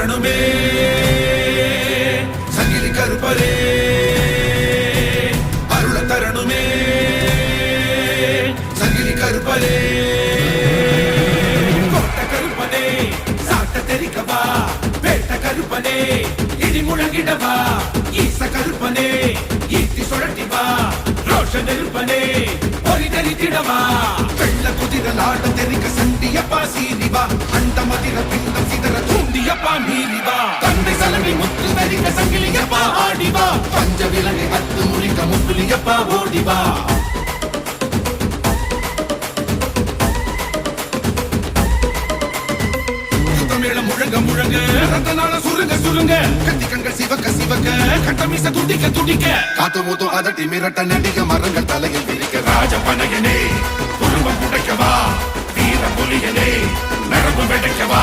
தரணுமே சங்கிலி கருப்பரே அருள தரணுமே சங்கிலி கருப்பரே கோட்ட கருப்பனே சாட்ட தெரிக்கவா வேட்ட கருப்பனே இடி முழங்கிடவா ஈச கருப்பனே ஈட்டி சுழட்டிவா ரோஷ நெருப்பனே பொறி தெரித்திடவா வெள்ள குதிரலாட தெரிக்க சண்டியப்பா சீரிவா அந்த மதிர பிண்டம் சிதற தூண்டியப்பா மீறிவா தந்தை சலங்கை முத்து தரிக்க சங்கிலியப்பா ஆடிவா பஞ்ச விலங்கை அத்து முறிக்க முத்துலியப்பா ஓடிவா முழங்க முழங்க ரத்தனால சுருங்க சுருங்க கத்தி கண்கள் சிவக்க சிவக்க கட்டமீச துடிக்க துடிக்க காத்து மூத்து அதட்டி மிரட்ட நடிக மரங்கள் தலையில் விரிக்க ராஜ பனையனே குடும்பம் புடைக்கவா வீர புலியனே நரம்பு வெடைக்கவா